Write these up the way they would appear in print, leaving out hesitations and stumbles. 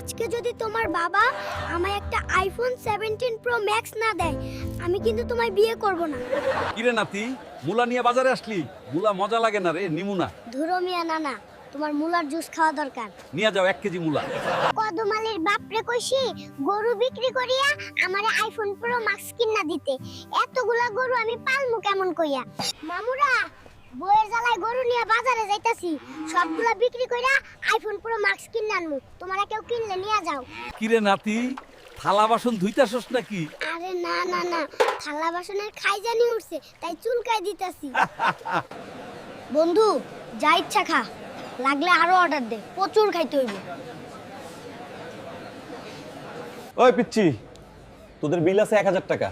আজকে যদি তোমার বাবা আমায় একটা আইফোন 17 প্রো ম্যাক্স না দেয় আমি কিন্তু তোমায় বিয়ে করব না। কিরে নাতি, মুলা নিয়ে বাজারে আসলি? মুলা মজা লাগে না রে, নিমুনা। ধুরো মিয়া নানা, তোমার মুলার জুস খাওয়া দরকার। নিয়ে যাও 1 কেজি মুলা। কদমালির বাপরে কইছি গরু বিক্রি করিয়া আমারে আইফোন প্রো ম্যাক্স কিনা দিতে। এতগুলা গরু আমি পালমু কেমন কইয়া? মামুরা, বইয়ের জ্বালায় গরু নিয়ে বাজারে যাইতাছি, সবগুলা বিক্রি কইরা আইফোন প্রো ম্যাক্স কিনে আনমু। তোমরা কেউ কিনলে নিয়ে যাও। কিরে নাতি, থালা বাসন ধুইতাছস নাকি? আরে না না না, থালা বাসনের খাইজানি উঠছে তাই চুলকাই দিতাছি। বন্ধু, যা ইচ্ছা খা, লাগলে আরো অর্ডার দে, প্রচুর খাইতে হইব। ওই পিচ্ছি, তোদের বিল আছে 1000 টাকা।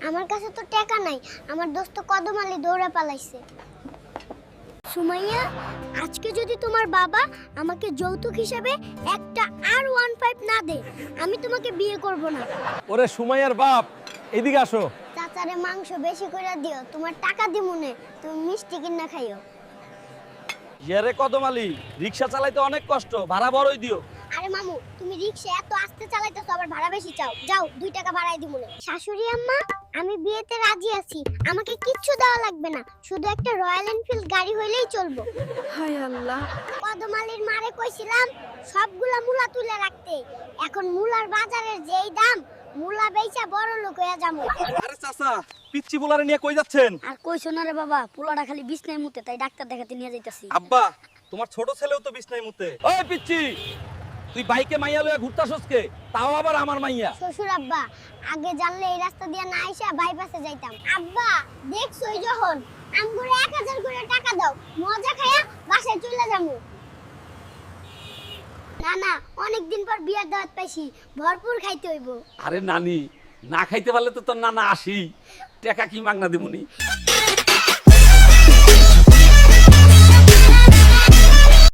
আমার কাছে তো টাকা নাই, আমার দোস্ত কদমালি দৌড়ে পালাইছে। সুমাইয়া, আজকে যদি তোমার বাবা আমাকে যৌতুক হিসেবে একটা R15 না দে আমি তোমাকে বিয়ে করব না। ওরে সুমাইয়ার বাপ, এদিকে আসো। চাচারে মাংস বেশি করে দিও, তোমার টাকা দিমুনে, তুমি মিষ্টি কিনা খাইও। ইয়ারে কদমালি, রিকশা চালাইতে অনেক কষ্ট, ভাড়া বড়ই দিও। আরে মামু, তুমি রিকশা এত আস্তে চালাইতেছো, আবার ভাড়া বেশি চাও। যাও 2 টাকা বাড়াই দিমুনে। শাশুড়ি আম্মা, আমি বিয়েতে রাজি আছি, আমাকে কিচ্ছু দেওয়া লাগবে না, শুধু একটা রয়্যাল এনফিল্ড গাড়ি হইলেই চলবো। হায় আল্লাহ, কদমালির মারে কইছিলাম সবগুলা মুলা তুলে রাখতে, এখন মুলার বাজারের যেই দাম, মুলা বেচা বড় লোক হয়ে যাবো। আরে চাচা, পিচ্ছি বুলারে নিয়ে কই যাচ্ছেন? আর কইছো না রে বাবা, পোলাটা খালি বিছনায় মুতে, তাই ডাক্তার দেখাতে নিয়ে যাইতাছি। আব্বা, তোমার ছোট ছেলেও তো বিছনায় মুতে। ওই পিচ্ছি, তুই বাইকে মাইয়া লইয়া ঘুরতাছস কে? তাও আবার আমার মাইয়া। শ্বশুর আব্বা, আগে জানলে এই রাস্তা দিয়ে না আইসা বাইপাসে যাইতাম। আব্বা, দেখছই যখন আমগুরে 1000 করে টাকা দাও, মজা খায়া বাসায় চলে যাবো। না না, অনেকদিন পর বিয়ার দাওয়াত পাইছি, ভরপুর খাইতে হইব। আরে নানি, না খাইতে পারলে তো তোর নানা আসি, টাকা কি মাগনা দিমুনি।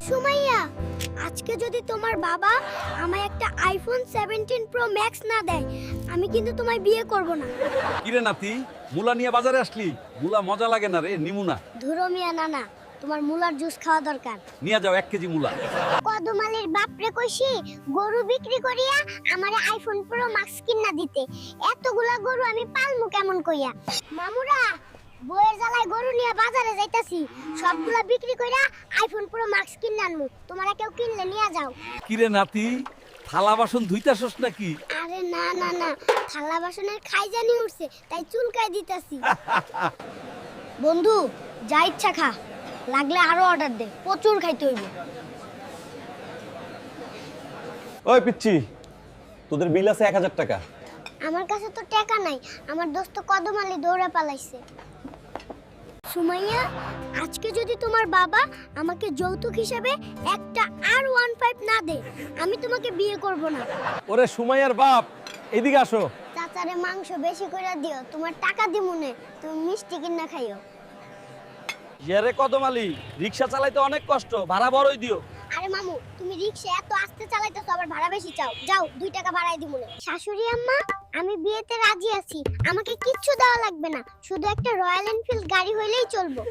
সুমাইয়া, আজকে যদি তোমার বাবা আমায় একটা আইফোন 17 প্রো ম্যাক্স না দেয় আমি কিন্তু তোমায় বিয়ে করব না। কিরে নাতি, মুলা নিয়ে বাজারে আসলি? মুলা মজা লাগে না রে, নিমুনা। ধুরো মিয়া নানা, তোমার মুলার জুস খাওয়া দরকার। নিয়ে যাও 1 কেজি মুলা। কদমালির বাপরে কইছি গরু বিক্রি করিয়া আমারে আইফোন প্রো ম্যাক্স কিনা দিতে। এতগুলা গরু আমি পালমু কেমন কইয়া? মামুরা, বইয়ের জ্বালায় গরু নিয়ে বাজারে যাইতাছি, সবগুলা বিক্রি কইরা আইফোন প্রো ম্যাক্স কিনে আনমু। তোমরা কেউ কিনলে নিয়ে যাও। কিরে নাতি, থালা বাসন ধুইতাছস নাকি? আরে না না না, থালা বাসনের খাইজানি উঠছে তাই চুলকাই দিতাছি। বন্ধু, যা ইচ্ছা খা, লাগলে আরো অর্ডার দে, প্রচুর খাইতে হইব। ওই পিচ্ছি, তোদের বিল আছে 1000 টাকা। আমার কাছে তো টাকা নাই, আমার দোস্ত কদমালি দৌড়ে পালাইছে। সুমাইয়া, আজকে যদি তোমার বাবা আমাকে যৌতুক হিসেবে একটা R15 না দে আমি তোমাকে বিয়ে করব না। ওরে সুমাইয়ার বাপ, এদিকে আসো। চাচারে মাংস বেশি করে দিও, তোমার টাকা দিমুনে, তুমি মিষ্টি কিনা খাইও। ইয়ারে কদমালি, রিকশা চালাইতে অনেক কষ্ট, ভাড়া বড়ই দিও। আরে মামু, তুমি রিকশা এত আস্তে চালাইতেছো, আবার ভাড়া বেশি চাও। যাও 2 টাকা বাড়াই দিমুনে। শাশুড়ি আম্মা, আমি বিয়েতে রাজি আছি, আমাকে কিচ্ছু দেওয়া লাগবে না, শুধু একটা রয়্যাল এনফিল্ড গাড়ি হইলেই চলবো।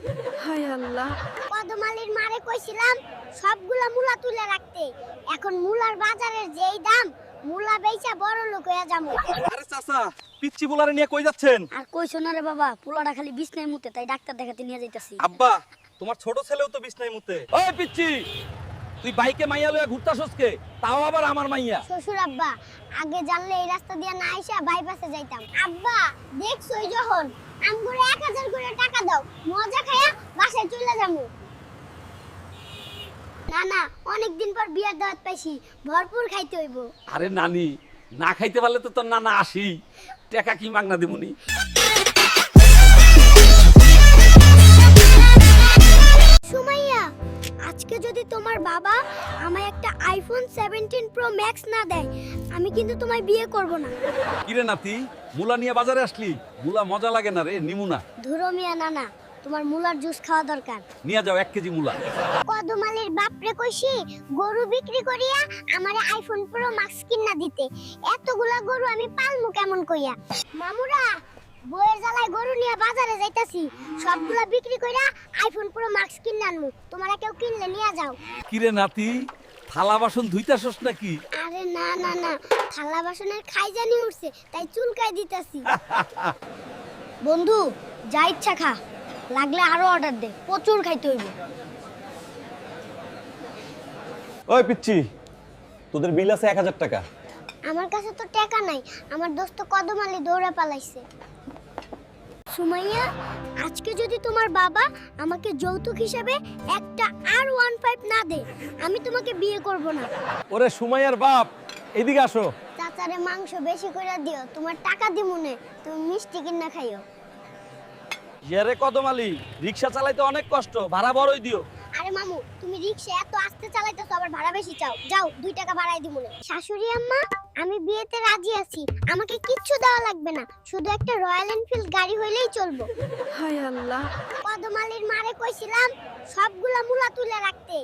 হায় আল্লাহ, কদমালির মারে কইছিলাম সবগুলা মুলা তুলে রাখতে, এখন মুলার বাজারের যেই দাম, মুলা বেচা বড় লোক হয়ে যাবো। আরে চাচা, পিচ্ছি বুলারে নিয়ে কই যাচ্ছেন? আর কইছো না রে বাবা, পোলাটা খালি বিছনায় মুতে, তাই ডাক্তার দেখাতে নিয়ে যাইতাছি। আব্বা, তোমার ছোট ছেলেও তো বিছনায় মুতে। ওই পিচ্ছি, তুই বাইকে মাইয়া লইয়া ঘুরতাছস কে? তাও আবার আমার মাইয়া। শ্বশুর আব্বা, আগে জানলে এই রাস্তা দিয়ে না আইসা বাইপাসে যাইতাম। আব্বা, দেখছই যখন আমগুরে 1000 করে টাকা দাও, মজা খায়া বাসায় চলে যাবো। না না, অনেকদিন পর বিয়ার দাওয়াত পাইছি, ভরপুর খাইতে হইব। আরে নানি, না খাইতে পারলে তো তোর নানা আসি, টাকা কি মাগনা দিমুনি। সুমাইয়া, আজকে যদি তোমার বাবা আমায় একটা আইফোন 17 প্রো ম্যাক্স না দেয় আমি কিন্তু তোমায় বিয়ে করব না। কিরে নাতি, মুলা নিয়ে বাজারে আসলি? মুলা মজা লাগে না রে, নিমুনা। ধুরো মিয়া নানা, তোমার মুলার জুস খাওয়া দরকার। নিয়ে যাও 1 কেজি মুলা। কদমালির বাপরে কইছি গরু বিক্রি করিয়া আমারে আইফোন প্রো ম্যাক্স কিনা দিতে। এতগুলা গরু আমি পালমু কেমন কইয়া? মামুরা, বইয়ের জ্বালায় গরু নিয়ে বাজারে যাইতাছি, সবগুলা বিক্রি কইরা আইফোন প্রো ম্যাক্স কিনে আনমু। তোমরা কেউ কিনলে নিয়ে যাও। কিরে নাতি, থালা বাসন ধুইতাছস নাকি? আরে না না না, থালা বাসনের খাইজানি উঠছে তাই চুলকাই দিতাছি। বন্ধু যা ইচ্ছা খা, লাগলে আরো অর্ডার দে, প্রচুর খাইতে হইব। ওই পিচ্ছি, তোদের বিল আছে 1000 টাকা। আমার কাছে তো টাকা নাই, আমার দোস্ত কদম আলী দৌড়া পালাইছে। সুমাইয়া, আজকে যদি তোমার বাবা আমাকে যৌতুক হিসেবে একটা R15 না দে, আমি তোমাকে বিয়ে করব না। ওরে সুমাইয়ার বাপ, এদিকে আসো। চাচারে মাংস বেশি করে দিও, তোমার টাকা দিমুনে, তুমি মিষ্টি কিনা খাইও। ইয়ারে কদম আলী, রিকশা চালাইতে অনেক কষ্ট, ভাড়া বড়ই দিও। আরে মামু, তুমি রিকশা এত আস্তে চালাইতেছো, আবার ভাড়া বেশি চাও। যাও 2 টাকা বাড়াই দিমুনে। শাশুড়ি আম্মা, আমি বিয়েতে রাজি আছি, আমাকে কিচ্ছু দেওয়া লাগবে না, শুধু একটা রয়্যাল এনফিল্ড গাড়ি হইলেই চলবো। হায় আল্লাহ, কদম আলীর মারে কইছিলাম সবগুলা মূলা তুলে রাখতে,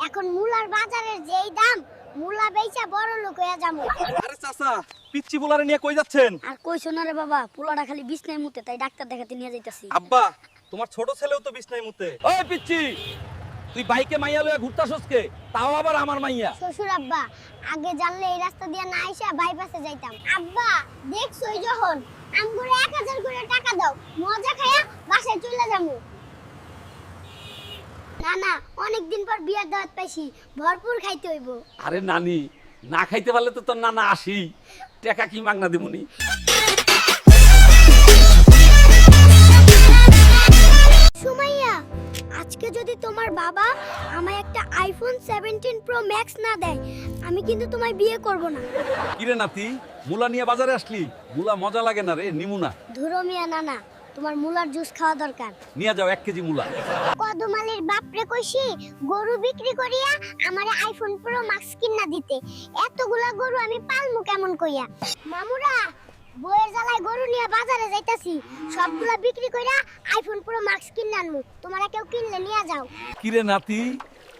এখন মূলার বাজারের যেই দাম, মূলা বেচা বড় লোক হইয়া যাবো। আরে চাচা, পিচ্ছি বুলারে নিয়ে কই যাচ্ছেন? আর কইছো না রে বাবা, পোলাটা খালি বিছনায় মুতে, তাই ডাক্তার দেখাতে নিয়ে যাইতাছি। আব্বা, তোমার ছোট ছেলেও তো বিছনায় মুতে। ওই পিচ্ছি, তুই বাইকে মাইয়া লইয়া ঘুরতাছস কে? তাও আবার আমার মাইয়া। শ্বশুর আব্বা, আগে জানলে এই রাস্তা দিয়ে না আইসা বাইপাসে যাইতাম। আব্বা দেখছই যখন আমগুলো 1000 করে টাকা দাও, মজা খায়া বাসায় চলে যাবো। না না, অনেকদিন পর বিয়ার দাওয়াত পাইছি, ভরপুর খাইতে হইব। আরে নানি, না খাইতে পারলে তো তোর নানা আসি, টাকা কি মাগনা দিমুনি? সুমাইয়া, আজকে যদি তোমার বাবা আমায় একটা আইফোন 17 প্রো ম্যাক্স না দেয়, আমি কিন্তু তোমায় বিয়ে করব না। কিরে নাতি, মুলা নিয়ে বাজারে আসলি? মুলা মজা লাগে না রে, নিমু না। ধুরো মিয়া নানা, তোমার মুলার জুস খাওয়া দরকার। নিয়ে যাও 1 কেজি মুলা। কদমালের বাপরে কইছি গরু বিক্রি করিয়া আমারে আইফোন প্রো ম্যাক্স কিনা দিতে, এতগুলা গরু আমি পালমু কেমন কইয়া? মামুরা, বইয়ের জ্বালায় গরু নিয়ে বাজারে যাইতাছি, সবগুলা বিক্রি কইরা আইফোন প্রো ম্যাক্স কিনা আনমু, তোমরা কেউ কিনলে নিয়ে যাও। কিরে নাতি,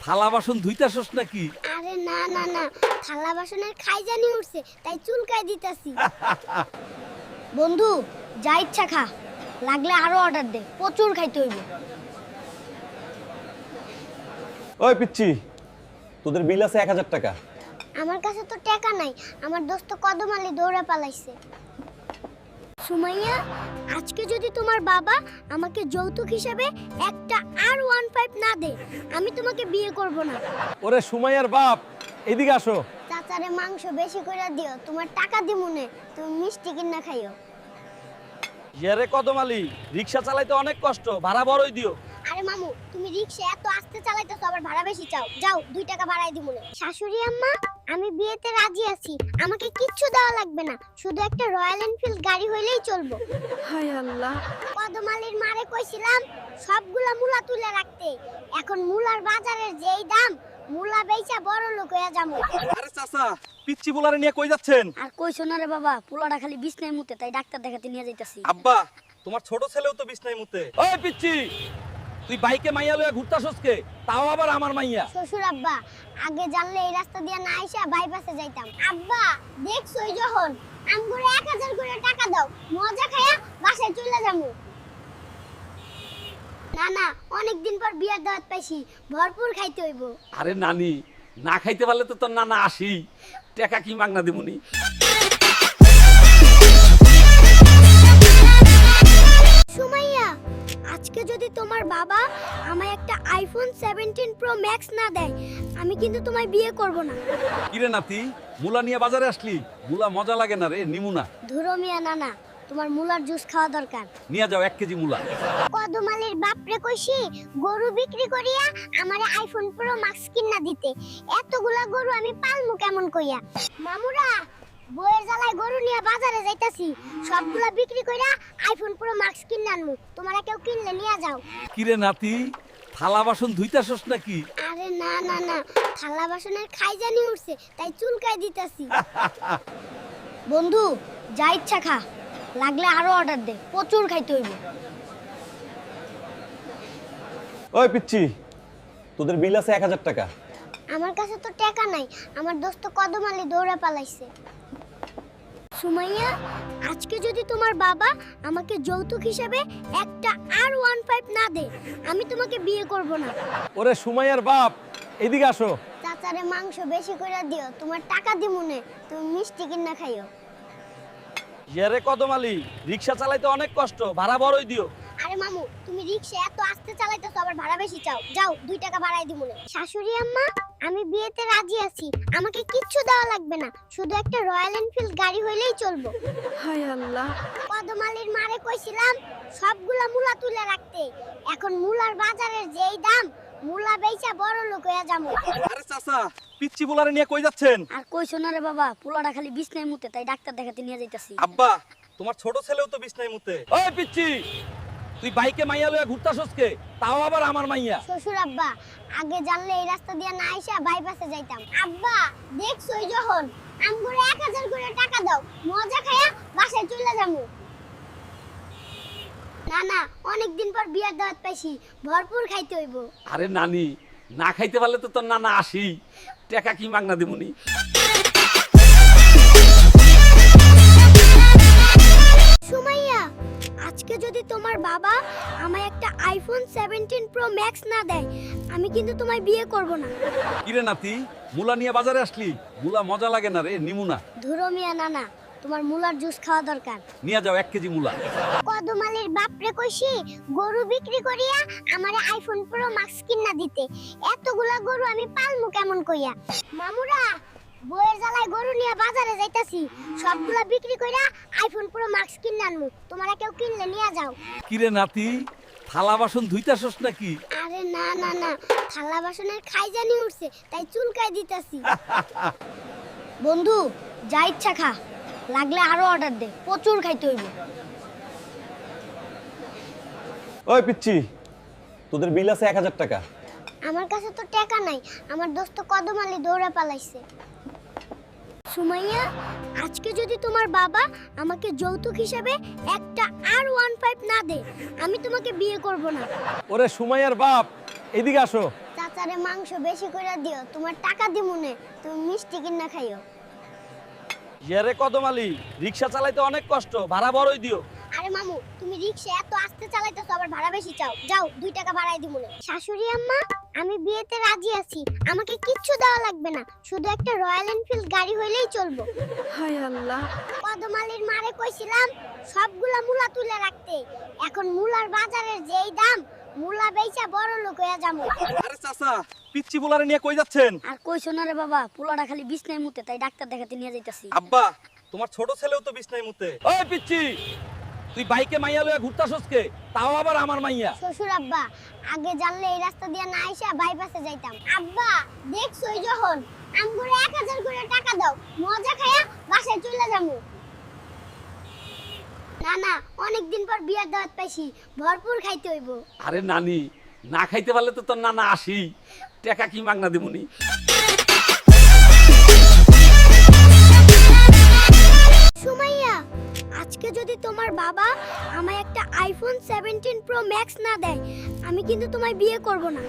থালা বাসন ধুইতাছস নাকি? আরে না না না, থালা বাসনের খাইজানি উঠছে তাই চুলকাই দিতাছি। বন্ধু যা ইচ্ছা খা, লাগলে আরো অর্ডার দে, প্রচুর খাইতে হইব। ওই পিচ্ছি, তোদের বিল আছে 1000 টাকা। আমার কাছে তো টাকা নাই, আমার দোস্ত কদম আলী দৌড়া পালাইছে। সুমাইয়া, আজকে যদি তোমার বাবা আমাকে যৌতুক হিসেবে একটা R15 না দে, আমি তোমাকে বিয়ে করব না। ওরে সুমাইয়ার বাপ, এদিকে আসো। চাচারে মাংস বেশি করে দিও, তোমার টাকা দিমুনে, তুমি মিষ্টি কিনা খাইও। ইয়ারে কদম আলী, রিকশা চালাইতে অনেক কষ্ট, ভাড়া বড়ই দিও। আরে মামু, তুমি রিকশা এত আস্তে চালাইতেছো, আবার ভাড়া বেশি চাও। যাও 2 টাকা বাড়াই দিমুনে। শাশুড়ি আম্মা, আমি বিয়েতে রাজি আছি, আমাকে কিচ্ছু দেওয়া লাগবে না, শুধু একটা রয়্যাল এনফিল্ড গাড়ি হইলেই চলবো। হায় আল্লাহ, কদম আলীর মারে কইছিলাম সবগুলা মূলা তুলে রাখতে, এখন মূলার বাজারের যেই দাম, মূলা বেচা বড় লোক হইয়া যাবো। আরে চাচা, পিচ্ছি বুলারে নিয়ে কই যাচ্ছেন? আর কইছো না রে বাবা, পোলাটা খালি বিছনায় মুতে, তাই ডাক্তার দেখাতে নিয়ে যাইতাছি। আব্বা, তোমার ছোট ছেলেও তো বিছনায় মুতে। ওই পিচ্ছি, তুই বাইকে মাইয়া লইয়া ঘুরতাছস কে? তাও আবার আমার মাইয়া। শ্বশুর আব্বা, আগে জানলে এই রাস্তা দিয়ে না আইসা বাইপাসে যাইতাম। আব্বা দেখছই যখন আমগুলো 1000 করে টাকা দাও, মজা খায়া বাসায় চলে যাবো। না না, অনেকদিন পর বিয়ার দাওয়াত পাইছি, ভরপুর খাইতে হইব। আরে নানি, না খাইতে পারলে তো তোর নানা আসি, টাকা কি মাগনা দিমুনি? সুমাইয়া, আজকে যদি তোমার বাবা আমায় একটা আইফোন 17 প্রো ম্যাক্স না দেয়, আমি কিন্তু তোমায় বিয়ে করব না। কিরে নাতি, মুলা নিয়ে বাজারে আসলি? মুলা মজা লাগে না রে, নিমু না। ধুরো মিয়া নানা, তোমার মুলার জুস খাওয়া দরকার। নিয়ে যাও 1 কেজি মুলা। কদম আলীর বাপরে কইছি গরু বিক্রি করিয়া আমারে আইফোন প্রো ম্যাক্স কিনা দিতে, এতগুলা গরু আমি পালমু কেমন কইয়া? মামুরা, বইয়ের জ্বালায় গরু নিয়ে বাজারে যাইতাছি, সবগুলা বিক্রি কইরা আইফোন প্রো ম্যাক্স কিনা আনমু, তোমরা কেউ কিনলে নিয়ে যাও। কিরে নাতি, থালা বাসন ধুইতাছস নাকি? আরে না না না, থালা বাসনের খাইজানি উঠছে তাই চুলকাই দিতাছি। বন্ধু যা ইচ্ছা খা, লাগলে আরো অর্ডার দে, প্রচুর খাইতে হইব। ওই পিচ্ছি, তোদের বিল আছে 1000 টাকা। আমার কাছে তো টাকা নাই, আমার দোস্ত কদম আলী দৌড়া পালাইছে। সুমাইয়া, আজকে যদি তোমার বাবা আমাকে যৌতুক হিসেবে একটা R15 না দে, আমি তোমাকে বিয়ে করব না। ওরে সুমাইয়ার বাপ, এদিকে আসো। চাচা চাচারে মাংস বেশি করে দিও, তোমার টাকা দিমুনে, তুমি মিষ্টি কিনা খাইও। ইয়ারে কদম আলী, রিক্সা চালাইতে অনেক কষ্ট, ভাড়া বড়ই দিও। আরে মামু, তুমি রিকশা এত আস্তে চালাইতেছো, আবার ভাড়া বেশি চাও। যাও 2 টাকা বাড়াই দিমুনে। শাশুড়ি আম্মা, আমি বিয়েতে রাজি আছি, আমাকে কিচ্ছু দেওয়া লাগবে না, শুধু একটা রয়্যাল এনফিল্ড গাড়ি হইলেই চলবো। হায় আল্লাহ, কদম আলীর মারে কইছিলাম সবগুলা মূলা তুলে রাখতে, এখন মূলার বাজারের যেই দাম, মূলা বেচা বড় লোক হয়ে যাবো। আরে চাচা, পিচ্চি বুলারে নিয়ে কই যাচ্ছেন? আর কইছো না রে বাবা, পোলাটা খালি বিছনায় মুতে, তাই ডাক্তার দেখাতে নিয়ে যাইতাছি। আব্বা, তোমার ছোট ছেলেও তো বিছনায় মুতে। ওই পিচ্চি, তুই বাইকে মাইয়া লইয়া ঘুরতাছস কে? তাও আবার আমার মাইয়া। শ্বশুর আব্বা, আগে জানলে এই রাস্তা দিয়ে না আইসা বাইপাসে যাইতাম। আব্বা, দেখছই যখন আমগুলো 1000 করে টাকা দাও, মজা খায়া বাসায় চলে যাবো। না না, অনেকদিন পর বিয়ার দাওয়াত পাইছি, ভরপুর খাইতে হইব। আরে নানি, না খাইতে পারলে তো তোর নানা আসি, টাকা কি মাগনা দিমুনি। সুমাইয়া, আজকে যদি তোমার বাবা আমায় একটা আইফোন 17 প্রো ম্যাক্স না দেয়, আমি কিন্তু তোমায় বিয়ে করব না। কিরে নাতি, মুলা নিয়ে বাজারে আসলি? মুলা মজা লাগে না রে, নিমু না। ধুরো মিয়া, নানা, তোমার মুলার জুস খাওয়া দরকার। নিয়ে যাও 1 কেজি মুলা। কদমালির বাপরে কইছি গরু বিক্রি করিয়া আমারে আইফোন প্রো ম্যাক্স কিনা দিতে, এতগুলা গরু আমি পালমু কেমন কইয়া। মামুরা, বইয়ের জ্বালায় গরু নিয়ে বাজারে যাইতাছি, সবগুলা বিক্রি কইরা আইফোন প্রো ম্যাক্স কিনা আনমু, তোমরা কেউ কিনলে নিয়ে যাও। কিরে নাতি, থালা বাসন ধুইতাছস নাকি? আরে না না না, থালা বাসনের খাইজানি উঠছে, তাই চুলকাই দিতাছি। বন্ধু, যা ইচ্ছা খা, লাগলে আরো অর্ডার দে, প্রচুর খাইতে হইব। ওই পিচ্চি, তোদের বিল আছে 1000 টাকা। আমার কাছে তো টাকা নাই, আমার দোস্ত কদমালি দৌড়া পালাইছে। সুমাইয়া, আজকে যদি তোমার বাবা আমাকে যৌতুক হিসেবে একটা R15 না দে, আমি তোমাকে বিয়ে করব না। ওরে সুমাইয়ার বাপ, এদিকে আসো। চাচারে মাংস বেশি করে দিও, তোমার টাকা দিমুনে, তুমি মিষ্টি কিনা খাইও। ইয়ারে কদম আলী, রিক্সা চালাইতে অনেক কষ্ট, ভাড়া বড়ই দিও। আরে মামু, তুমি রিকশা এত আস্তে চালাইতেছো, আবার ভাড়া বেশি চাও। যাও 2 টাকা বাড়াই দিমুনে। শাশুড়ি আম্মা, আমি বিয়েতে রাজি আছি, আমাকে কিচ্ছু দেওয়া লাগবে না, শুধু একটা রয়্যাল এনফিল্ড গাড়ি হইলেই চলবো। হায় আল্লাহ, কদম আলীর মারে কইছিলাম সবগুলা মূলা তুলে রাখতে, এখন মূলার বাজারের যেই দাম, মূলা বেচা বড় লোক হয়ে যাবো। আরে চাচা, পিচ্চি বুলারে নিয়ে কই যাচ্ছেন? আর কইছো না রে বাবা, পোলাটা খালি বিছনায় মুতে, তাই ডাক্তার দেখাতে নিয়ে যাইতাছি। আব্বা, তোমার ছোট ছেলেও তো বিছনায় মুতে। ওই পিচ্চি, তুই বাইকে মাইয়া লইয়া ঘুরতাছস কে? তাও আবার আমার মাইয়া। শ্বশুর আব্বা, আগে জানলে এই রাস্তা দিয়ে না আইসা বাইপাসে যাইতাম। আব্বা, দেখছই যখন আমগুলো 1000 করে টাকা দাও, মজা খায়া বাসায় চলে যাবো। না না, অনেকদিন পর বিয়ার দাওয়াত পাইছি, ভরপুর খাইতে হইব। আরে নানি, না খাইতে পারলে তো তোর নানা আসি, টাকা কি মাগনা দিমুনি। সুমাইয়া, আজকে যদি তোমার বাবা আমায় একটা আইফোন 17 প্রো ম্যাক্স না দেয়, আমি কিন্তু তোমায় বিয়ে করব না।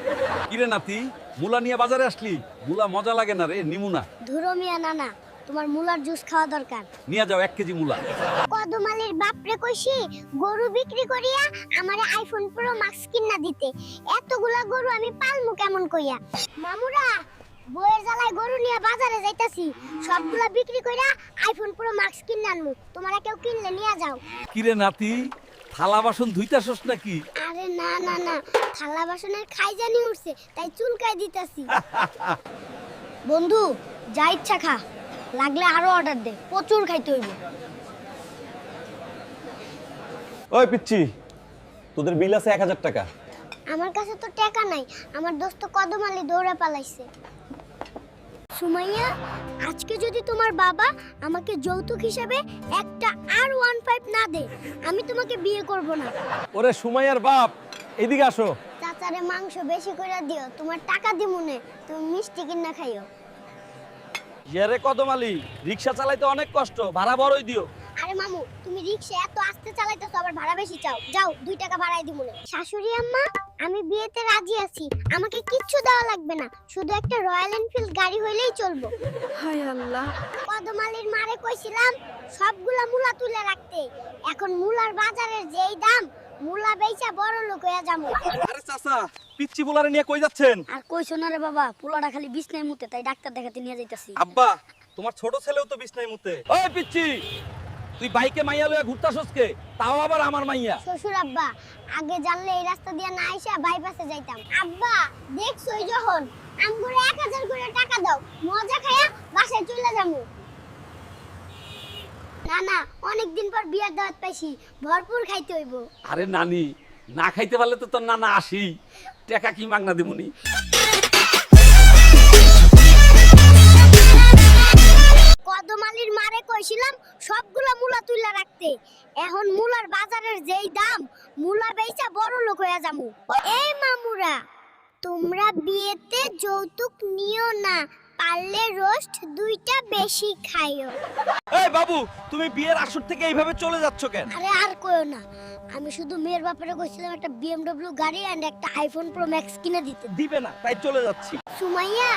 কিরে নাতি, মুলা নিয়ে বাজারে আসলি? মুলা মজা লাগে না রে, নিমু না। ধুরো মিয়া, নানা, তোমার মুলার জুস খাওয়া দরকার। নিয়ে যাও 1 কেজি মুলা। কদমালির বাপরে কইছি গরু বিক্রি করিয়া আমারে আইফোন প্রো ম্যাক্স কিনা দিতে, এতগুলা গরু আমি পালমু কেমন কইয়া। মামুরা, বইয়ের জ্বালায় গরু নিয়ে বাজারে যাইতাছি, সবগুলা বিক্রি কইরা আইফোন প্রো ম্যাক্স কিনা আনমু, তোমরা কেউ কিনলে নিয়ে যাও। কিরে নাতি, থালা বাসন ধুইতাছস নাকি? আরে না না না, থালা বাসনের খাইজানি উঠছে, তাই চুলকাই দিতাছি। বন্ধু, যা ইচ্ছা খা, লাগলে আরো অর্ডার দে, প্রচুর খাইতে হইব। ওই পিচ্চি, তোদের বিল আছে 1000 টাকা। আমার কাছে তো টাকা নাই, আমার দোস্ত কদমালি দৌড়া পালাইছে। সুমাইয়া, আজকে যদি তোমার বাবা আমাকে যৌতুক হিসেবে একটা R15 না দে, আমি তোমাকে বিয়ে করব না। ওরে সুমাইয়ার বাপ, এদিকে আসো। চাচারে মাংস বেশি করে দিও, তোমার টাকা দিমুনে, তুমি মিষ্টি কিনা খাইও। ইয়ারে কদম আলী, রিক্সা চালাইতে অনেক কষ্ট, ভাড়া বড়ই দিও। আরে মামু, তুমি রিকশা এত আস্তে চালাইতেছো, আবার ভাড়া বেশি চাও। যাও 2 টাকা বাড়াই দিমুনে। শাশুড়ি আম্মা, আমি বিয়েতে রাজি আছি, আমাকে কিচ্ছু দেওয়া লাগবে না, শুধু একটা রয়্যাল এনফিল্ড গাড়ি হইলেই চলবো। হায় আল্লাহ, কদমালির মারে কইছিলাম সবগুলা মূলা তুলে রাখতে, এখন মূলার বাজারের যেই দাম, মুলা বেচা বড় লোক হয়ে যাবো। আরে চাচা, পিচ্চি বুলারে নিয়ে কই যাচ্ছেন? আর কইছো না রে বাবা, পোলাটা খালি বিছনায় মুতে, তাই ডাক্তার দেখাতে নিয়ে যাইতাছি। আব্বা, তোমার ছোট ছেলেও তো বিছনায় মুতে। ওই পিচ্চি, তুই বাইকে মাইয়া লইয়া ঘুরতাছস কে? তাও আবার আমার মাইয়া। শ্বশুর আব্বা, আগে জানলে এই রাস্তা দিয়ে না আইসা বাইপাসে যাইতাম। আব্বা দেখছই যখন আমগুলো 1000 করে টাকা দাও, মজা খায়া বাসায় চলে যাবো। না না, অনেকদিন পর বিয়ার দাওয়াত পাইছি, ভরপুর খাইতে হইব। আরে নানি, না খাইতে পারলে তো তোর নানা আসি, টাকা কি মাগনা দিমুনি? কদমালির মারে কইছিলাম সবগুলা মুলা তুইলা রাখতে, এখন মুলার বাজারের যেই দাম, মুলা বেচা বড় লোক হয়ে যামু। এই মামুরা, তোমরা বিয়েতে যৌতুক নিও না, পারলে রোস্ট 2টা বেশি খাইও। এই বাবু, তুমি বিয়ের আসর থেকে এইভাবে চলে যাচ্ছ কেন? আরে আর কইও না, আমি শুধু মেয়ের ব্যাপারে কইছিলাম একটা BMW গাড়ি এন্ড একটা iPhone Pro Max কিনে দিতে। দিবে না, তাই চলে যাচ্ছি। সুমাইয়া,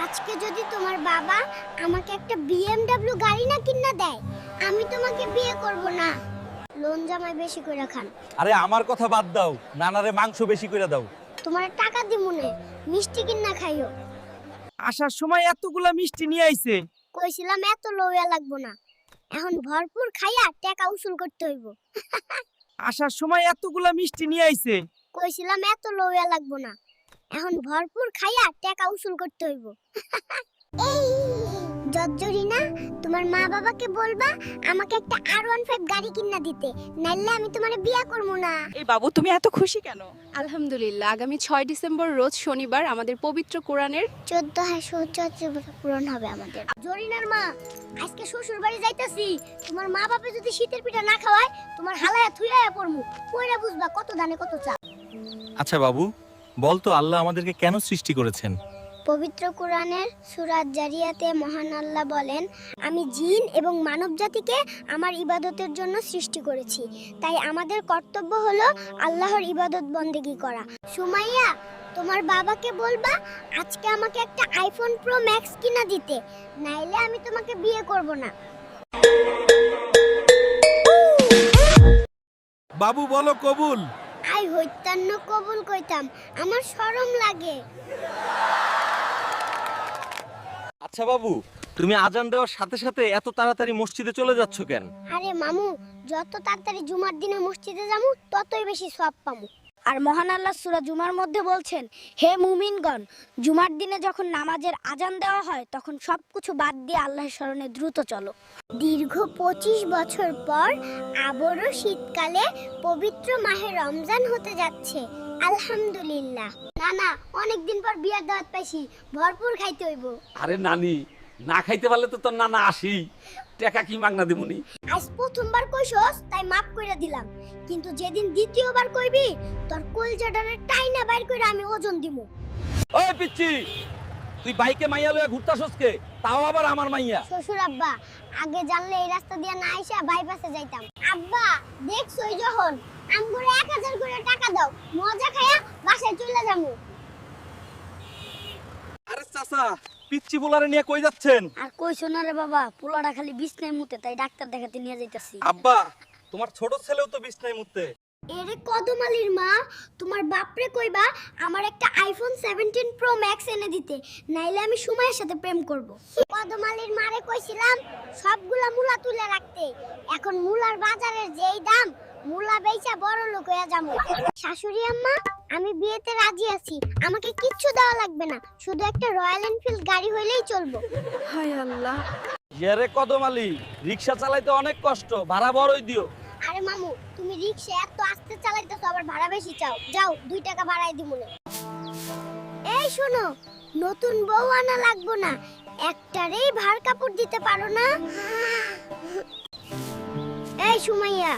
আজকে যদি তোমার বাবা আমাকে একটা BMW গাড়ি না কিনা দেয়, আমি তোমাকে বিয়ে করব না। লোন জামাই বেশি করে খান। আরে আমার কথা বাদ দাও, নানারে মাংস বেশি করে দাও। তোমার টাকা দিমুনে, মিষ্টি কিনা খাইও। আসার সময় এতগুলা মিষ্টি নিয়ে আইছে। কইছিলাম এত লইয়া লাগবো না, এখন ভরপুর খাইয়া টাকা উসুল করতে হইব। আসার সময় এতগুলা মিষ্টি নিয়ে আইছে। কইছিলাম এত লইয়া লাগবো না, এখন ভরপুর খাইয়া টাকা উসুল করতে হইব। জর্জরিনা, তোমার মা বাবাকে বলবা আমাকে একটা R15 গাড়ি কিনা দিতে, নাইলে আমি তোমারে বিয়া করব না। এই বাবু, তুমি এত খুশি কেন? আলহামদুলিল্লাহ, আগামী 6 ডিসেম্বর রোজ শনিবার আমাদের পবিত্র কোরআনের 14 পূরণ হবে আমাদের। জরিনার মা, আজকে শ্বশুর বাড়ি যাইতাছি, তোমার মা বাবা যদি শীতের পিঠা না খাওয়ায়, তোমার হালায়া থুইয়া পড়মু, কইরা বুঝবা কত দানে কত চা। আচ্ছা বাবু, বল তো আল্লাহ আমাদেরকে কেন সৃষ্টি করেছেন? পবিত্র কোরআনের সূরা জারিয়াতে মহান আল্লাহ বলেন, আমি জিন এবং মানব জাতিকে আমার ইবাদতের জন্য সৃষ্টি করেছি, তাই আমাদের কর্তব্য হলো আল্লাহর ইবাদত বন্দেগী করা। সুমাইয়া, তোমার বাবাকে বলবা আজকে আমাকে একটা iPhone Pro Max কিনা দিতে, নাইলে আমি তোমাকে বিয়ে করব না। বাবু বলো কবুল। আই হইতান্ন কবুল কইতাম, আমার শরম লাগে। আচ্ছা বাবু, তুমি আজান দেওয়ার সাথে সাথে এত তাড়াতাড়ি মসজিদে চলে যাচ্ছ কেন? আরে মামু, যত তাড়াতাড়ি জুমার দিনে মসজিদে যামু, ততই বেশি সওয়াব পামু। আর মহান আল্লাহ সূরা জুমার মধ্যে বলছেন, হে মুমিনগণ, জুমার দিনে যখন নামাজের আজান দেওয়া হয়, তখন সবকিছু বাদ দিয়ে আল্লাহর শরণে দ্রুত চলো। দীর্ঘ 25 বছর পর আবারও শীতকালে পবিত্র মাহে রমজান হতে যাচ্ছে, আলহামদুলিল্লাহ। না না, অনেকদিন পর বিয়ার দাওয়াত পাইছি, ভরপুর খাইতে হইব। আরে নানি, না খাইতে পারলে তো তোর নানা আসি, টাকা কি মাগনা দিমুনি? আজ প্রথমবার কইছস, তাই মাফ কইরা দিলাম, কিন্তু যেদিন দ্বিতীয়বার কইবি, তোর কলজাটারে টাইনা বাইর কইরা আমি ওজন দিমু। ওই পিচ্চি, তুই বাইকে মাইয়া লইয়া ঘুরতাছস কে? তাও আবার আমার মাইয়া। শ্বশুর আব্বা, আগে জানলে এই রাস্তা দিয়ে না আইসা বাইপাসে যাইতাম। আব্বা দেখছই যখন আমগুলো 1000 করে টাকা দাও, মজা খায়া বাসায় চলে যাবো। আরে চাচা, পিচ্চি বুলারে নিয়ে কই যাচ্ছেন? আর কইছো না রে বাবা, পোলাটা খালি বিছনায় মুতে, তাই ডাক্তার দেখাতে নিয়ে যাইতাছি। আব্বা, তোমার ছোট ছেলেও তো বিছনায় মুতে। এরে কদমালির মা, তোমার বাপরে কইবা আমার একটা iPhone 17 Pro Max এনে দিতে, নাইলে আমি সুমাইয়ের সাথে প্রেম করব। কদমালির মারে কইছিলাম সবগুলা মুলা তুলে রাখতে, এখন মুলার বাজারের যেই দাম, মুলা বেচা বড় লোক হয়ে যাবো। শাশুড়ি আম্মা, আমি বিয়েতে রাজি আছি, আমাকে কিচ্ছু দেওয়া লাগবে না, শুধু একটা রয়্যাল এনফিল্ড গাড়ি হইলেই চলবো। হায় আল্লাহ। ইয়ারে কদমালি, রিকশা চালাইতে অনেক কষ্ট, ভাড়া বড়ই দিও। আরে মামু, তুমি রিকশা এত আস্তে চালাইতেছো, আবার ভাড়া বেশি চাও, যাও 2 টাকা বাড়াই দিমুনে। এই শোনো, নতুন বউ আনা লাগবো না, একটারেই ভার কাপড় দিতে পারো না? এই সুমাইয়া,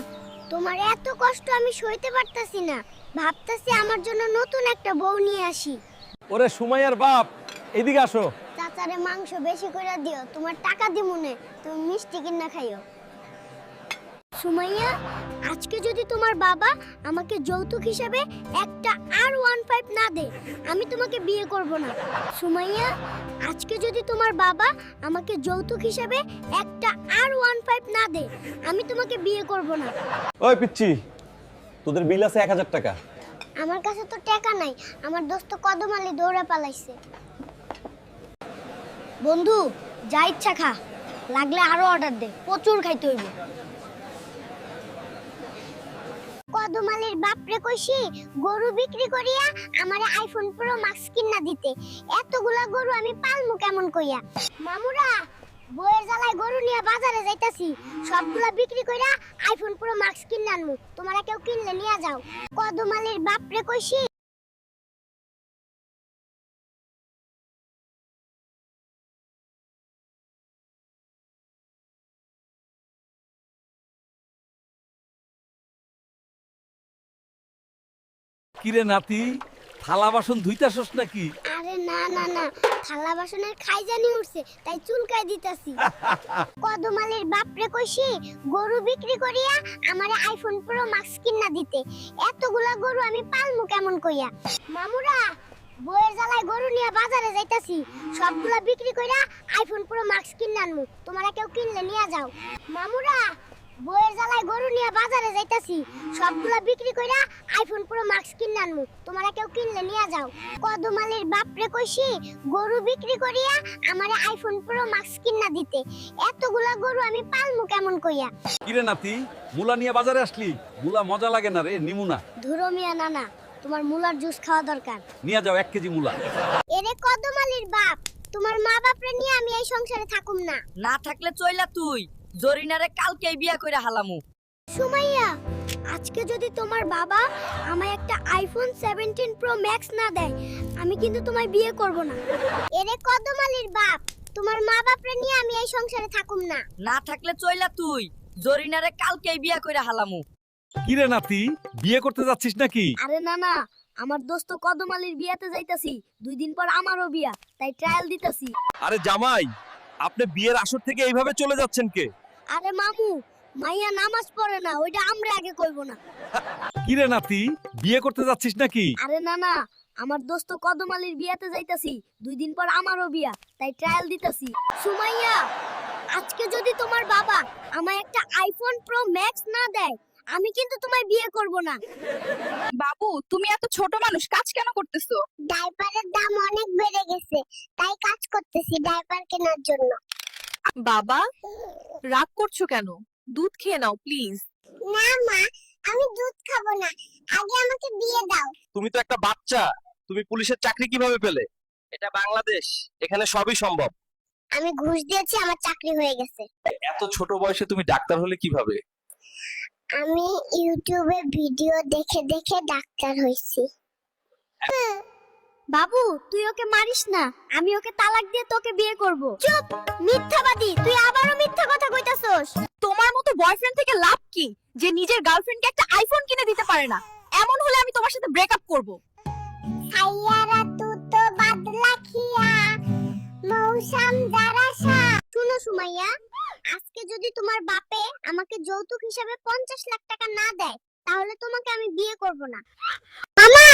তোমার এত কষ্ট আমি সইতে পারতাছি না, ভাবতাছি আমার জন্য নতুন একটা বউ নিয়ে আসি। ওরে সুমাইয়ার বাপ, এদিকে আসো। চাচারে মাংস বেশি করে দিও, তোমার টাকা দিমুনে, তুমি মিষ্টি কিনা খাইও। সুমাইয়া, আজকে যদি তোমার বাবা আমাকে যৌতুক হিসেবে একটা R15 না দেয়, আমি তোমাকে বিয়ে করব না। সুমাইয়া, আজকে যদি তোমার বাবা আমাকে যৌতুক হিসেবে একটা R15 না দেয়, আমি তোমাকে বিয়ে করব না। ওই পিচ্চি, তোদের বিল আছে 1000 টাকা। আমার কাছে তো টাকা নাই, আমার দোস্ত কদম আলী দৌড়ে পালাইছে। বন্ধু যা ইচ্ছা খা, লাগলে আরো অর্ডার দে, প্রচুর খাইতে হইব। কদম আলীর বাপরে কইছি গরু বিক্রি করিয়া আমারে আইফোন প্রো ম্যাক্স কিনা দিতে। এতগুলা গরু আমি পালমু কেমন কইয়া? মামুরা, বইয়ের জ্বালায় গরু নিয়ে বাজারে যাইতাছি, সবগুলা বিক্রি কইরা আইফোন প্রো ম্যাক্স কিনা আনমু, তোমরা কেউ কিনলে নিয়া যাও। কদম আলীর বাপরে কইছি কিরে নাতি, থালা বাসন ধুইতাছস নাকি? আরে না না না, থালা বাসনের খাইজানি উঠছে তাই চুলকাই দিতাছি। কদম আলীর বাপরে কইছি গরু বিক্রি করিয়া আমারে আইফোন প্রো ম্যাক্স কিনা দিতে। এতগুলা গরু আমি পালমু কেমন কইয়া? মামুরা, বইয়ের জ্বালায় গরু নিয়ে বাজারে যাইতাছি, সবগুলা বিক্রি কইরা আইফোন প্রো ম্যাক্স কিনা আনমু, তোমরা কেউ কিনলে নিয়া যাও। মামুরা, বইয়ের জ্বালায় গরু নিয়ে বাজারে যাইতাছি, সবগুলা বিক্রি কইরা আইফোন প্রো ম্যাক্স কিনা আনমু, তোমরা কেউ কিনলে নিয়া যাও। কদম আলীর বাপরে কইছি গরু বিক্রি করিয়া আমারে আইফোন প্রো ম্যাক্স কিনা দিতে। এতগুলা গরু আমি পালমু কেমন কইয়া? কিরে নাতি, মুলা নিয়ে বাজারে আসলি? মুলা মজা লাগে না রে, নিমু না। ধুরো মিয়া নানা, তোমার মুলার জুস খাওয়া দরকার। নিয়ে যাও 1 কেজি মুলা। এরে কদম আলীর বাপ, তোমার মা বাপরে নিয়ে আমি এই সংসারে থাকুম না। না থাকলে চইলা তুই, জরিনারে কালকেই বিয়া কইরা হালামু। সুমাইয়া, আজকে যদি তোমার বাবা আমায় একটা আইফোন 17 প্রো ম্যাক্স না দেয়, আমি কিন্তু তোমায় বিয়ে করব না। এরে কদম আলীর বাপ, তোমার মা বাপরে নিয়ে আমি এই সংসারে থাকুম না। না থাকলে চইলা তুই, জরিনারে কালকেই বিয়া কইরা হালামু। কিরে নাতি, বিয়ে করতে যাচ্ছিস নাকি? আরে না না, আমার দোস্ত কদম আলীর বিয়াতে যাইতাছি, 2 দিন পর আমারও বিয়া, তাই ট্রায়াল দিতাছি। আরে জামাই, আপনি বিয়ের আসর থেকে এইভাবে চলে যাচ্ছেন কে? আরে মামু, মাইয়া নামাজ পড়ে না, ওইটা আমরা আগে কইব না। কিরে নাতি, বিয়ে করতে যাচ্ছিস নাকি? আরে না না, আমার দোস্ত কদম আলীর বিয়াতে যাইতাছি, 2 দিন পর আমারও বিয়া, তাই ট্রায়াল দিতাছি। সুমাইয়া, আজকে যদি তোমার বাবা আমায় একটা আইফোন প্রো ম্যাক্স না দেয়, আমি কিন্তু তোমায় বিয়ে করব না। বাবু, তুমি এত ছোট মানুষ, কাজ কেন করতেছো? ডাইপারের দাম অনেক বেড়ে গেছে, তাই কাজ করতেছি ডাইপার কেনার জন্য। বাবা, রাগ করছো কেন? দুধ খেয়ে নাও প্লিজ। না মা, আমি দুধ খাবো না, আগে আমাকে বিয়ে দাও। তুমি তো একটা বাচ্চা, তুমি পুলিশের চাকরি কিভাবে পেলে? এটা বাংলাদেশ, এখানে সবই সম্ভব। আমি ঘুষ দিয়েছি, আমার চাকরি হয়ে গেছে। এত ছোট বয়সে তুমি ডাক্তার হলে কিভাবে? আমি ইউটিউবে ভিডিও দেখে দেখে ডাক্তার হইছি। বাবু, তুই ওকে মারিস না, আমি ওকে তালাক দিয়ে তোকে বিয়ে করব। চুপ, মিথ্যাবাদী, তুই আবারও মিথ্যা কথা কইতাছস। তোমার মতো বয়ফ্রেন্ড থেকে লাভ কি, যে নিজের গার্লফ্রেন্ডকে একটা আইফোন কিনে দিতে পারে না? এমন হলে আমি তোমার সাথে ব্রেকআপ করব। সাইয়ারা তু তো বাদলা খিয়া মৌসুম জারাসা। শুনো সুমাইয়া, আজকে যদি তোমার বাপে আমাকে যৌতুক হিসাবে 50 লাখ টাকা না দেয়, তাহলে তোমাকে আমি বিয়ে করব না। মামা,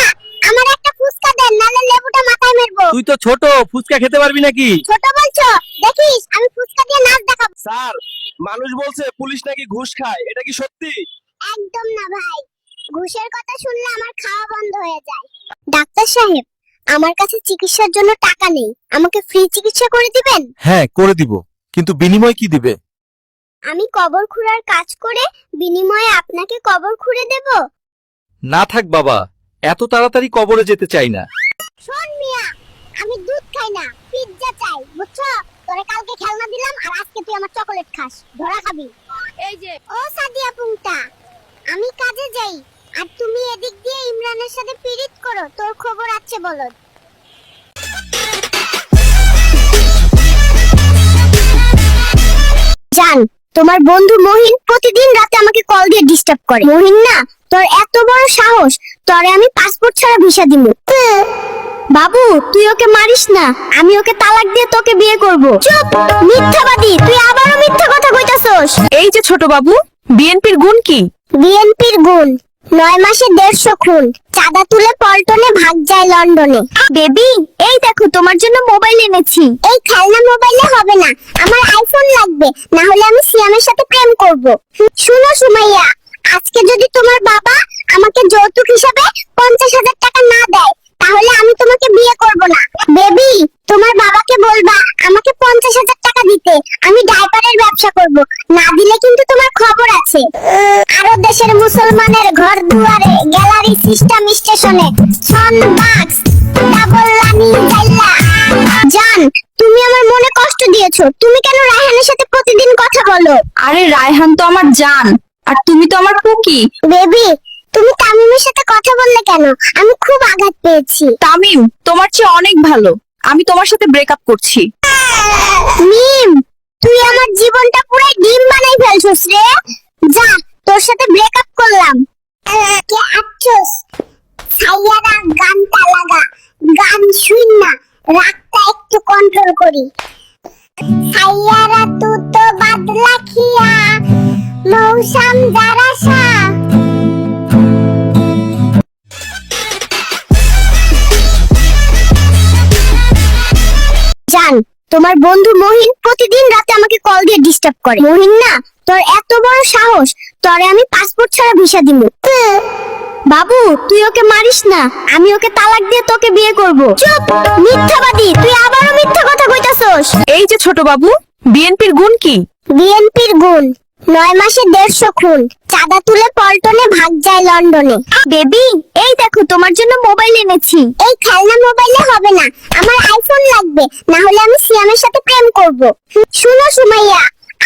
আমার একটা ফুসকা দেন, নালে লেবুটা মাথায় মেরবো। তুই তো ছোট, ফুচকা খেতে পারবি নাকি? ছোট বলছো? দেখিস আমি ফুসকা দিয়ে নাচ দেখাবো। স্যার, মানুষ বলছে পুলিশ নাকি ঘুষ খায়, এটা কি সত্যি? একদম না ভাই, ঘুষের কথা শুনলে আমার খাওয়া বন্ধ হয়ে যায়। ডাক্তার সাহেব, আমার কাছে চিকিৎসার জন্য টাকা নেই, আমাকে ফ্রি চিকিৎসা করে দিবেন? হ্যাঁ, করে দিব, কিন্তু বিনিময় কি দিবে? আমি কবর খুঁড়ার কাজ করে বিনিময়ে আপনাকে কবর খুঁড়ে দেব? না থাক বাবা, এত তাড়াতাড়ি কবরে যেতে চাই না। শোন মিয়া, আমি দুধ খাই না, পিৎজা চাই, বুঝছো? তোরে কালকে খেলনা দিলাম, আর আজকে তুই আমার চকোলেট খাস, ধরা খাবি। এই যে, ও সাদিয়া পুংটা, আমি কাজে যাই, আর তুমি এদিক দিয়ে ইমরানের সাথে পিরিত করো। তোর খবর আছে বলো। জান, তোমার বন্ধু মহিন প্রতিদিন রাতে আমাকে কল দিয়ে ডিস্টার্ব করে। মহিন না, তোর এত বড় সাহস, তোরে আমি পাসপোর্ট ছাড়া ভিসা দিমু। বাবু, তুই ওকে মারিস না, আমি ওকে তালাক দিয়ে তোকে বিয়ে করব। চুপ, মিথ্যাবাদী, তুই আবারও মিথ্যা কথা কইতাছস। এই যে ছোট বাবু, বিএনপির গুণ কি? বিএনপির গুণ 9 মাসে 150 খুন, চাঁদা তুলে পল্টনে, ভাগ যায় লন্ডনে। বেবি, এই দেখো তোমার জন্য মোবাইল এনেছি। এই খেলনা মোবাইলে হবে না, আমার আইফোন লাগবে, না হলে আমি সিয়ামের সাথে প্রেম করব। শুনো সুমাইয়া, আজকে যদি তোমার বাবা আমাকে যৌতুক হিসেবে 50,000 টাকা না দেয় তাহলে আমি তোমাকে বিয়ে করব না। বেবি, তোমার বাবাকে বলবা আমাকে 50,000 টাকা দিতে, আমি ডাইপারের ব্যবসা করব। না দিলে কিন্তু তোমার খবর আছে। আরো দেশের মুসলমানের ঘর দুয়ারে, গ্যালারি, সিস্টেম, স্টেশনে, ছন বাক্স, ডাবল রানি জাইলা। জান, তুমি আমার মনে কষ্ট দিয়েছো। তুমি কেন রায়হানের সাথে প্রতিদিন কথা বলো? আরে রায়হান তো আমার জান, আর তুমি তো আমার পুকি। বেবি, তুমি তামিমের সাথে কথা বললে কেন? আমি খুব আঘাত পেয়েছি। তামিম তোমার চেয়ে অনেক ভালো, আমি তোমার সাথে ব্রেকআপ করছি। মিম, তুই আমার জীবনটা পুরো ডিম বানাই ফেলছিস রে। যা, তোর সাথে ব্রেকআপ করলাম। কে আচ্ছস ছাইয়ারা গানটা লাগা, গান শুন না, রাগটা একটু কন্ট্রোল করি। ছাইয়ারা তু তো বাদলা খিয়া, মৌসুম জারাসা। জান, তোমার বন্ধু মহিন প্রতিদিন রাতে আমাকে কল দিয়ে ডিস্টার্ব করে। মহিন না, তোর এত বড় সাহস, তোরে আমি পাসপোর্ট ছাড়া ভিসা দিমু। বাবু, তুই ওকে মারিস না, আমি ওকে তালাক দিয়ে তোকে বিয়ে করব। চুপ, মিথ্যাবাদী, তুই আবারও মিথ্যা কথা কইতাছস। এই যে ছোট বাবু, বিএনপির গুণ কি? বিএনপির গুণ 9 মাসে 150 খুন, চাঁদা তুলে পল্টনে, ভাগ যায় লন্ডনে। বেবি, এই দেখো তোমার জন্য মোবাইল এনেছি। এই খেলনা মোবাইলে হবে না, আমার আইফোন লাগবে, না হলে আমি সিয়ামের সাথে প্রেম করব। শুনো সুমাইয়া,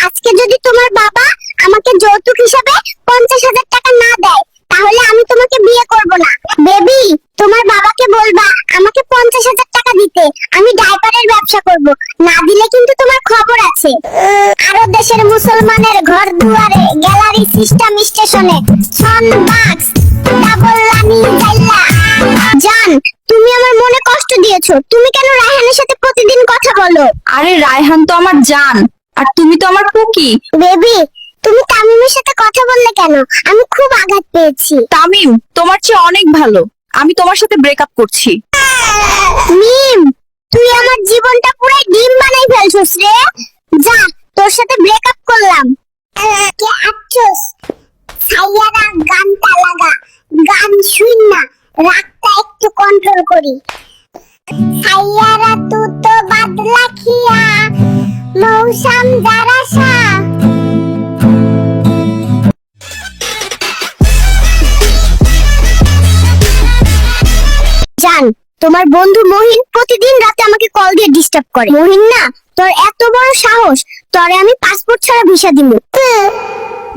আজকে যদি তোমার বাবা আমাকে যৌতুক হিসাবে 50,000 টাকা না দেয় তাহলে আমি তোমাকে বিয়ে করব না। বেবি, তোমার বাবাকে বলবা আমাকে 50,000 টাকা দিতে, আমি ডাইপারের ব্যবসা করব। না দিলে কিন্তু তোমার খবর আছে। আরো দেশের মুসলমানের ঘর দুয়ারে, গ্যালারি, সিস্টেম, স্টেশনে, ছন বাক্স, ডাবল রানি জাইলা। জান, তুমি আমার মনে কষ্ট দিয়েছো। তুমি কেন রায়হানের সাথে প্রতিদিন কথা বলো? আরে রায়হান তো আমার জান, আর তুমি তো আমার পুকি। বেবি, তুমি তামিমের সাথে কথা বললে কেন? আমি খুব আঘাত পেয়েছি। তামিম তোমার চেয়ে অনেক ভালো, আমি তোমার সাথে ব্রেকআপ করছি। মিম, তুই আমার জীবনটা পুরো ডিম বানাই ফেলছিস রে। যা, তোর সাথে ব্রেকআপ করলাম। কে আচ্ছস ছাইয়ারা গানটা লাগা, গান শুন না, রাগটা একটু কন্ট্রোল করি। ছাইয়ারা তু তো বাদলা খিয়া, মৌসুম জারাসা। জান, তোমার বন্ধু মহিন প্রতিদিন রাতে আমাকে কল দিয়ে ডিস্টার্ব করে। মহিন না, তোর এত বড় সাহস, তোরে আমি পাসপোর্ট ছাড়া ভিসা দিমু।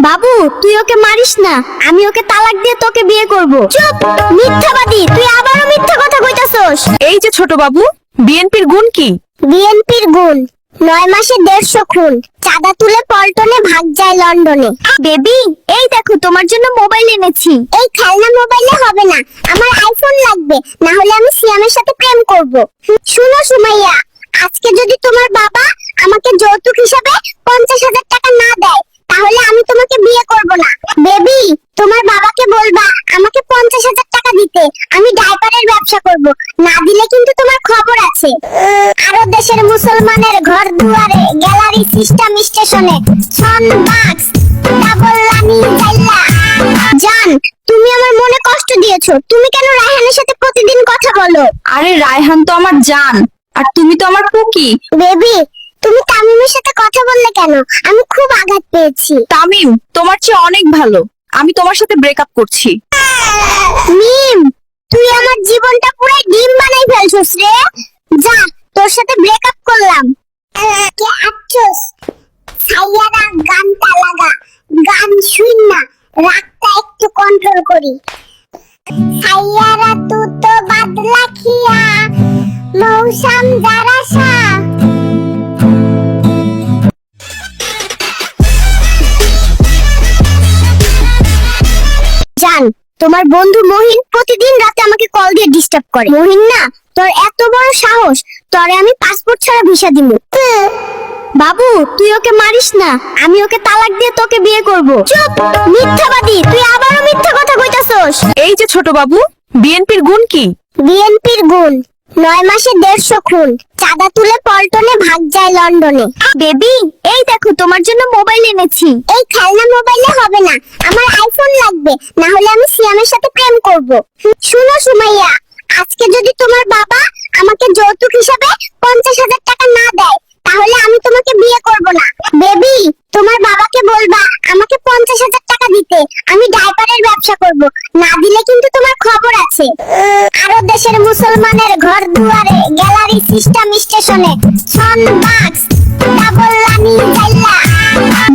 বাবু, তুই ওকে মারিস না, আমি ওকে তালাক দিয়ে তোকে বিয়ে করব। চুপ, মিথ্যাবাদী, তুই আবারও মিথ্যা কথা কইতাছস। এই যে ছোট বাবু, বিএনপির গুণ কি? বিএনপির গুণ 9 মাসে 150 খুন, চাঁদা তুলে পল্টনে, ভাগ যায় লন্ডনে। বেবি, এই দেখো তোমার জন্য মোবাইল এনেছি। এই খেলনা মোবাইলে হবে না, আমার আইফোন লাগবে, না হলে আমি সিয়ামের সাথে প্রেম করব। শুনো সুমাইয়া, আজকে যদি তোমার বাবা আমাকে যৌতুক হিসাবে 50,000 টাকা না দেয় তাহলে আমি তোমাকে বিয়ে করব না। বেবি, তোমার বাবাকে বলবা আমাকে 50,000 টাকা দিতে, আমি ডাইপারের ব্যবসা করব। না দিলে কিন্তু তোমার খবর আছে। আরো দেশের মুসলমানের ঘর দুয়ারে, গ্যালারি, সিস্টেম, স্টেশনে, ছন বাক্স, ডাবল রানি জাইলা। জান, তুমি আমার মনে কষ্ট দিয়েছো। তুমি কেন রায়হানের সাথে প্রতিদিন কথা বলো? আরে রায়হান তো আমার জান, আর তুমি তো আমার পুকি। বেবি, তুমি তামিমের সাথে কথা বললে কেন? আমি খুব আঘাত পেয়েছি। তামিম তোমার চেয়ে অনেক ভালো, আমি তোমার সাথে ব্রেকআপ করছি। মিম, তুই আমার জীবনটা পুরো ডিম বানাই ফেলছিস রে। যা, তোর সাথে ব্রেকআপ করলাম। কে আচ্ছস ছাইয়ারা গানটা লাগা, গান শুন না, রাগটা একটু কন্ট্রোল করি। ছাইয়ারা তু তো বাদলা খিয়া, মৌসুম জারাসা। জান, তোমার বন্ধু মহিন প্রতিদিন রাতে আমাকে কল দিয়ে ডিস্টার্ব করে। মহিন না, তোর এত বড় সাহস, তোরে আমি পাসপোর্ট ছাড়া ভিসা দিমু। বাবু, তুই ওকে মারিস না, আমি ওকে তালাক দিয়ে তোকে বিয়ে করব। চুপ, মিথ্যাবাদী, তুই আবারও মিথ্যা কথা কইতাছস। এই যে ছোট বাবু, বিএনপির গুণ কি? বিএনপির গুণ 9 মাসে 150 খুন, চাঁদা তুলে পল্টনে, ভাগ যায় লন্ডনে। বেবি, এই দেখো তোমার জন্য মোবাইল এনেছি। এই খেলনা মোবাইলে হবে না, আমার আইফোন লাগবে, না হলে আমি সিয়ামের সাথে প্রেম করব। শুনো সুমাইয়া, আজকে যদি তোমার বাবা আমাকে যৌতুক হিসাবে 50,000 টাকা না দেয়, তাহলে আমি তোমাকে বিয়ে করব না। বেবি, তোমার বাবাকে বলবা আমাকে 50,000 টাকা দিতে, আমি ডাইপারের ব্যবসা করব। না দিলে কিন্তু তোমার খবর আছে। আরো দেশের মুসলমানের ঘর দুয়ারে, গ্যালারি সিস্টেম স্টেশনে, সাউন্ড বাক্স ডাবল লানি জাইলা।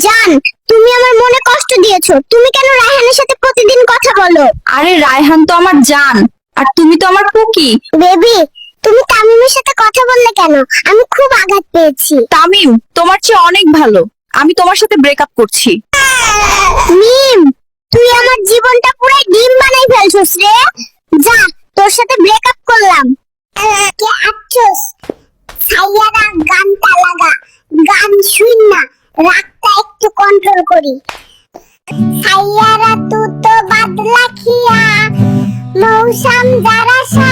জান, তুমি আমার মনে কষ্ট দিয়েছো। তুমি কেন রায়হানের সাথে প্রতিদিন কথা বলো? আরে রায়হান তো আমার জান, আর তুমি তো আমার কুকি। বেবি, তুমি তামিমের সাথে কথা বললে কেন? আমি খুব আঘাত পেয়েছি। তামিম তোমার চেয়ে অনেক ভালো, আমি তোমার সাথে ব্রেকআপ করছি। মিম, তুই আমার জীবনটা পুরো ডিম বানাই ফেলছিস রে। যা, তোর সাথে ব্রেকআপ করলাম। কে আচ্ছস সাইয়ারা গানটা লাগা, গান শুন না, রাগটা একটু কন্ট্রোল করি। সাইয়ারা তু তো বাদলা খিয়া, মৌসম জারাসা।